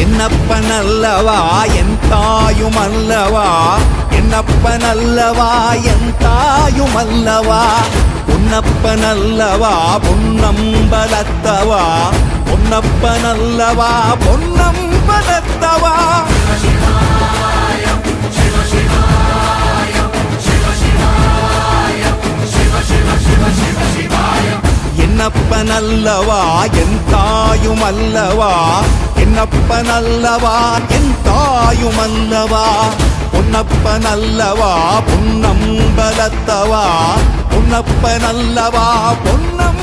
என்னப்பனல்லவா என் தாயுமல்லவா, என்னப்பனல்லவா என் தாயுமல்லவா, பொன்னப்பனல்லவா பொன்னம்பலத்தவா, பொன்னப்பனல்லவா பொன்னம்பலத்தவா. என்னப்பனல்லவா என் தாயுமல்லவா, என்னப்பனல்லவா என் தாயுமல்லவா, பொன்னப்பனல்லவா பொன்னம்பலத்தவா, பொன்னப்பனல்லவா பொன்னம்